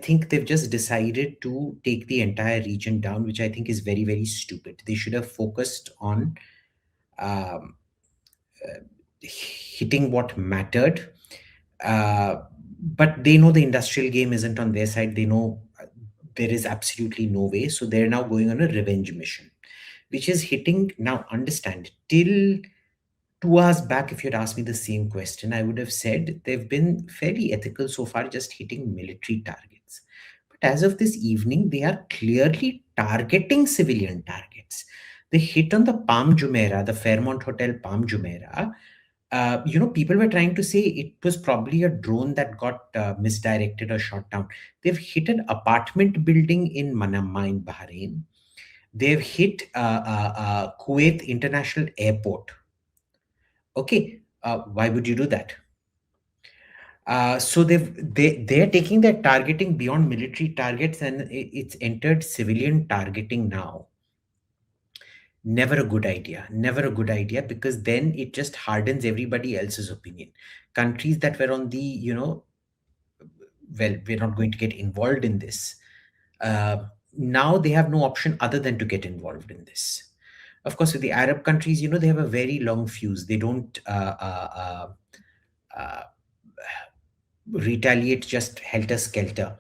think they've just decided to take the entire region down, which I think is very, very stupid. They should have focused on um, hitting what mattered. But they know the industrial game isn't on their side. They know there is absolutely no way. So they're now going on a revenge mission, which is hitting. Now, understand, till 2 hours back, if you'd asked me the same question, I would have said they've been fairly ethical so far, just hitting military targets. But as of this evening, they are clearly targeting civilian targets. The hit on the Palm Jumeirah, the Fairmont Hotel Palm Jumeirah, people were trying to say it was probably a drone that got misdirected or shot down. They've hit an apartment building in Manama in Bahrain. They've hit Kuwait International Airport. Okay, why would you do that? So they're taking their targeting beyond military targets, and it's entered civilian targeting now. Never a good idea. Never a good idea, because then it just hardens everybody else's opinion. Countries that were on the, well, we're not going to get involved in this. Now they have no option other than to get involved in this. Of course, with the Arab countries, they have a very long fuse. They don't retaliate just helter-skelter.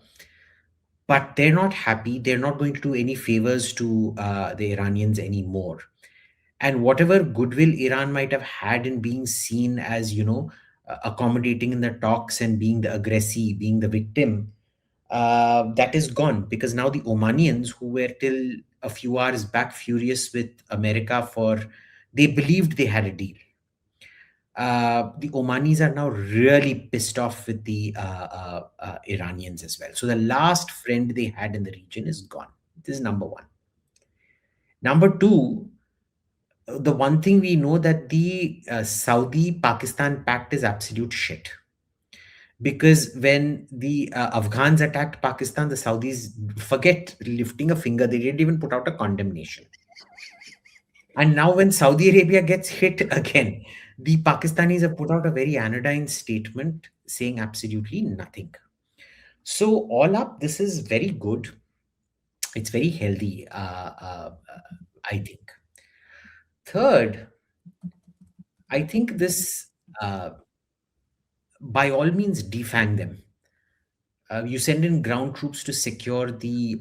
But they're not happy. They're not going to do any favors to the Iranians anymore. And whatever goodwill Iran might have had in being seen as, accommodating in the talks and being the aggressee, being the victim, that is gone, because now the Omanians, who were till a few hours back furious with America for, they believed they had a deal. The Omanis are now really pissed off with the Iranians as well. So the last friend they had in the region is gone. This is number one. Number two, the one thing we know, that the Saudi-Pakistan pact is absolute shit. Because when the Afghans attacked Pakistan, the Saudis, forget lifting a finger, they didn't even put out a condemnation. And now when Saudi Arabia gets hit again, the Pakistanis have put out a very anodyne statement saying absolutely nothing. So all up, this is very good. It's very healthy, I think. Third, I think this, by all means, defang them. You send in ground troops to secure the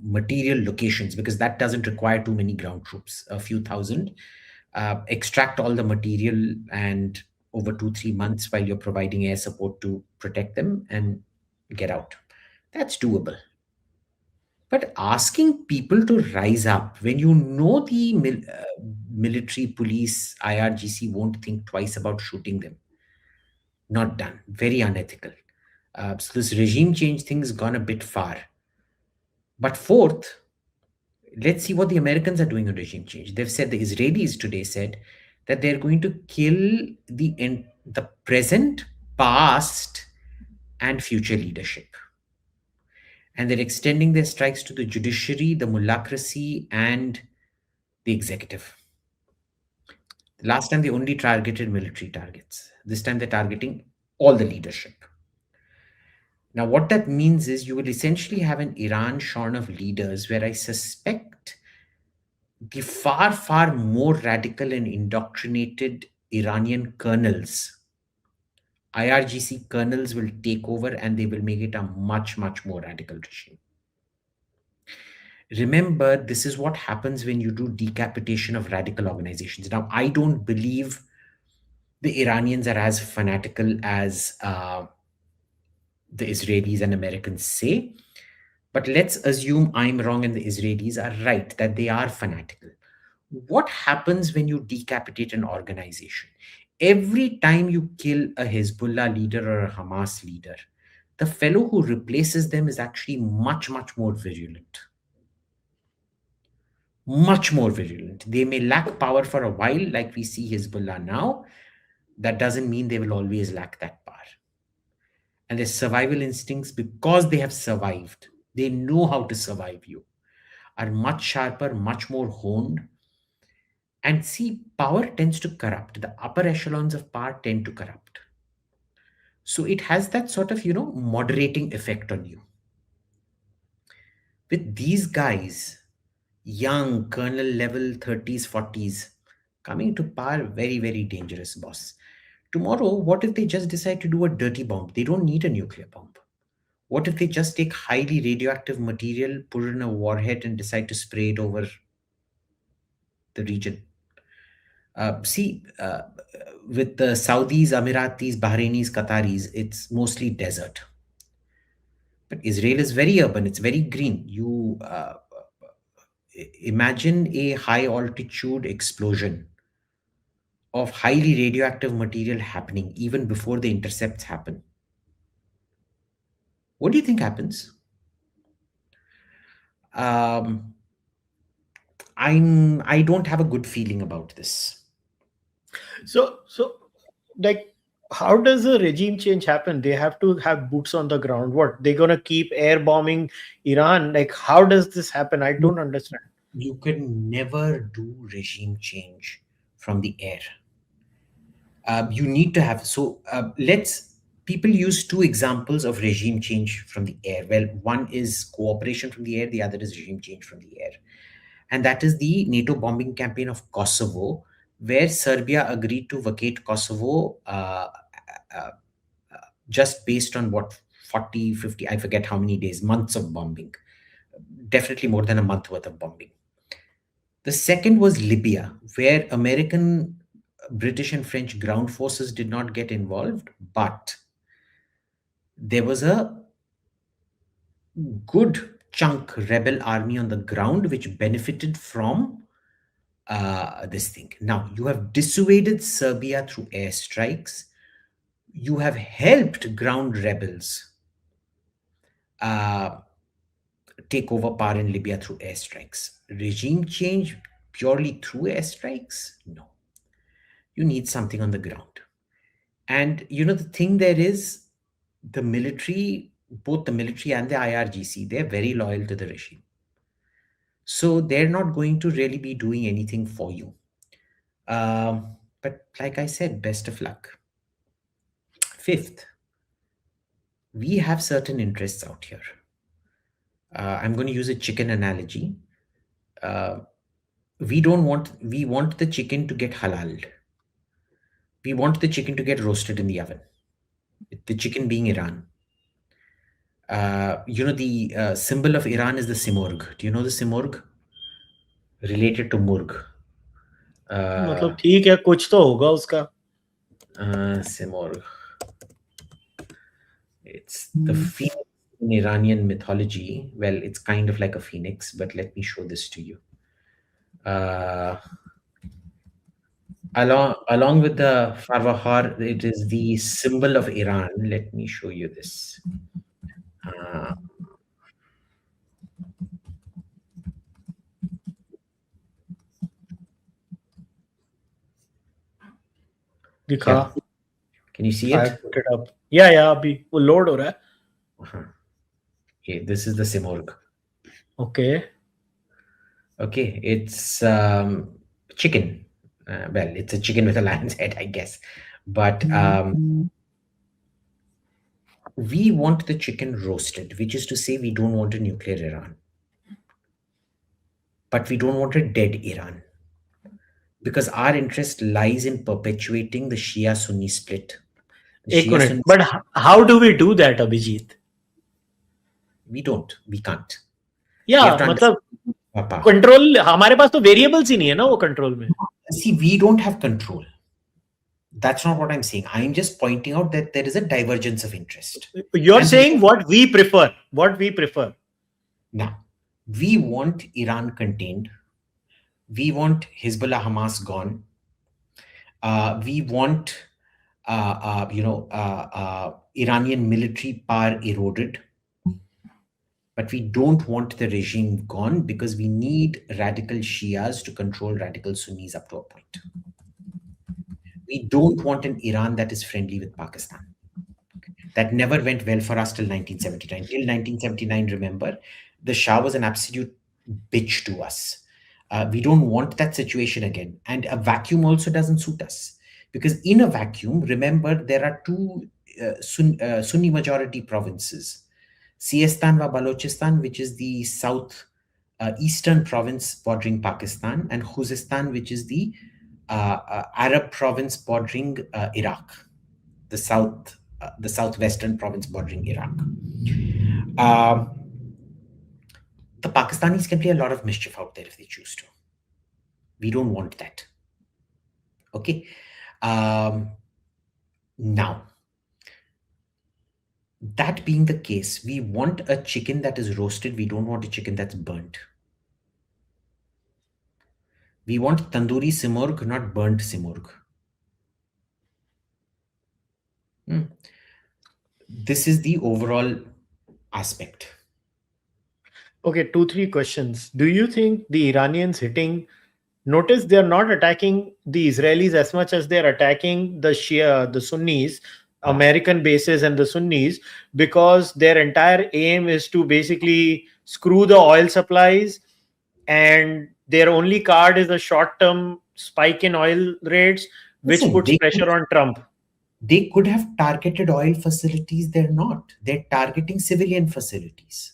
material locations, because that doesn't require too many ground troops, a few thousand. Extract all the material, and over 2-3 months, while you're providing air support to protect them, and get out. That's doable. But asking people to rise up when you know the military, police, IRGC won't think twice about shooting them, not done. Very unethical. So this regime change thing has gone a bit far. But fourth, let's see what the Americans are doing on regime change. They've said, the Israelis today said that they're going to kill the present, past, and future leadership. And they're extending their strikes to the judiciary, the mullacracy, and the executive. Last time they only targeted military targets. This time they're targeting all the leadership. Now, what that means is you will essentially have an Iran shorn of leaders, where I suspect the far, far more radical and indoctrinated Iranian colonels, IRGC colonels, will take over, and they will make it a much, much more radical regime. Remember, this is what happens when you do decapitation of radical organizations. Now, I don't believe the Iranians are as fanatical as the Israelis and Americans say. But let's assume I'm wrong and the Israelis are right, that they are fanatical. What happens when you decapitate an organization? Every time you kill a Hezbollah leader or a Hamas leader, the fellow who replaces them is actually much, much more virulent. Much more virulent. They may lack power for a while, like we see Hezbollah now. That doesn't mean they will always lack that power. And their survival instincts, because they have survived, they know how to survive you, are much sharper, much more honed. And see, power tends to corrupt. The upper echelons of power tend to corrupt. So it has that sort of, moderating effect on you. With these guys, young, colonel level 30s, 40s, coming to power, very, very dangerous, boss. Tomorrow, what if they just decide to do a dirty bomb? They don't need a nuclear bomb. What if they just take highly radioactive material, put it in a warhead, and decide to spray it over the region? With the Saudis, Emiratis, Bahrainis, Qataris, it's mostly desert. But Israel is very urban, it's very green. You imagine a high altitude explosion of highly radioactive material happening even before the intercepts happen. What do you think happens? Um, I don't have a good feeling about this. So like, how does a regime change happen? They have to have boots on the ground. What, they're gonna keep air bombing Iran? Like, how does this happen? I don't understand. You can never do regime change from the air. You need to have, so let's people use two examples of regime change from the air. Well, one is cooperation from the air, the other is regime change from the air. And that is the NATO bombing campaign of Kosovo, where Serbia agreed to vacate Kosovo uh, just based on what, 40, 50, I forget how many days, months of bombing. Definitely more than a month worth of bombing. The second was Libya, where American, British, and French ground forces did not get involved, but there was a good chunk rebel army on the ground which benefited from this thing. Now, you have dissuaded Serbia through airstrikes. You have helped ground rebels uh, take over power in Libya through airstrikes. Regime change purely through airstrikes? No. You need something on the ground. And the thing there is, the military, both the military and the IRGC, they're very loyal to the regime. So they're not going to really be doing anything for you. But like I said, best of luck. Fifth, we have certain interests out here. I'm going to use a chicken analogy. Uh, we want the chicken to get halaled. We want the chicken to get roasted in the oven. The chicken being Iran. The symbol of Iran is the simorg. Do you know the simorg? Related to murg. मतलब ठीक है, कुछ तो होगा उसका. Simorg. It's the phoenix in Iranian mythology. Well, it's kind of like a phoenix, but let me show this to you. Along with the Farvahar, it is the symbol of Iran. Let me show you this. दिखा. Yeah. Can you see I it? put it up. Yeah, अभी वो load हो रहा है. Okay, this is the simorg. Okay. Okay, it's chicken. Well, it's a chicken with a lion's head, I guess. But we want the chicken roasted, which is to say, we don't want a nuclear Iran. But we don't want a dead Iran. Because our interest lies in perpetuating the Shia Sunni split. एक minute. But how do we do that, Abhijit? We don't. We can't. Yeah, मतलब control हमारे पास तो variables ही नहीं है ना वो control में. See, we don't have control. That's not what I'm saying. I'm just pointing out that there is a divergence of interest. You're saying what we prefer. What we prefer. Now, we want Iran contained. We want Hezbollah, Hamas gone. We want, Iranian military power eroded. But we don't want the regime gone because we need radical Shias to control radical Sunnis up to a point. We don't want an Iran that is friendly with Pakistan. That never went well for us till 1979. Till 1979, remember, the Shah was an absolute bitch to us. We don't want that situation again. And a vacuum also doesn't suit us. Because in a vacuum, remember, there are two Sunni majority provinces. Sistan wa Balochistan, which is the south eastern province bordering Pakistan, and Khuzestan, which is the Arab province bordering Iraq, the southwestern province bordering Iraq. The Pakistanis can play a lot of mischief out there if they choose to. We don't want that. Okay. Now, that being the case, we want a chicken that is roasted. We don't want a chicken that's burnt. We want tandoori simurg, not burnt simurg. This is the overall aspect. Okay, 2-3 questions. Do you think the Iranians hitting? Notice they're not attacking the Israelis as much as they're attacking the Shia, the Sunnis, American bases and the Sunnis, because their entire aim is to basically screw the oil supplies, and their only card is a short-term spike in oil rates, which puts pressure on Trump. They could have targeted oil facilities. They're not. They're targeting civilian facilities.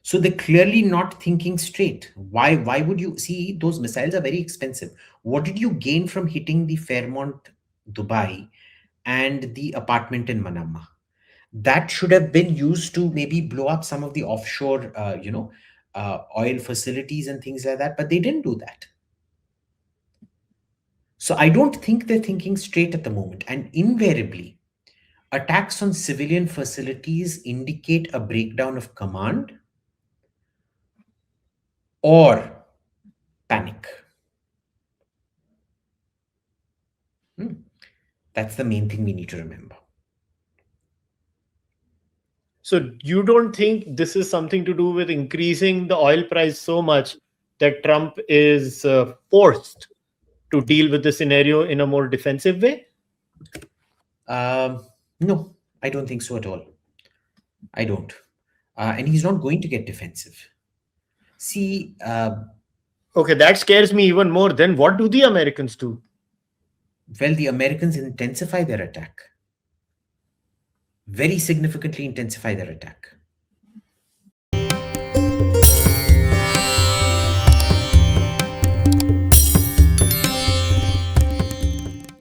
So they're clearly not thinking straight. Why would you see those missiles are very expensive? What did you gain from hitting the Fairmont Dubai and the apartment in Manama? That should have been used to maybe blow up some of the offshore, oil facilities and things like that. But they didn't do that. So I don't think they're thinking straight at the moment. And invariably, attacks on civilian facilities indicate a breakdown of command or panic. That's the main thing we need to remember. So you don't think this is something to do with increasing the oil price so much that Trump is forced to deal with the scenario in a more defensive way? No, I don't think so at all. I don't. And he's not going to get defensive. See, okay, that scares me even more. Then what do the Americans do? Well, the Americans intensify their attack. Very significantly intensify their attack.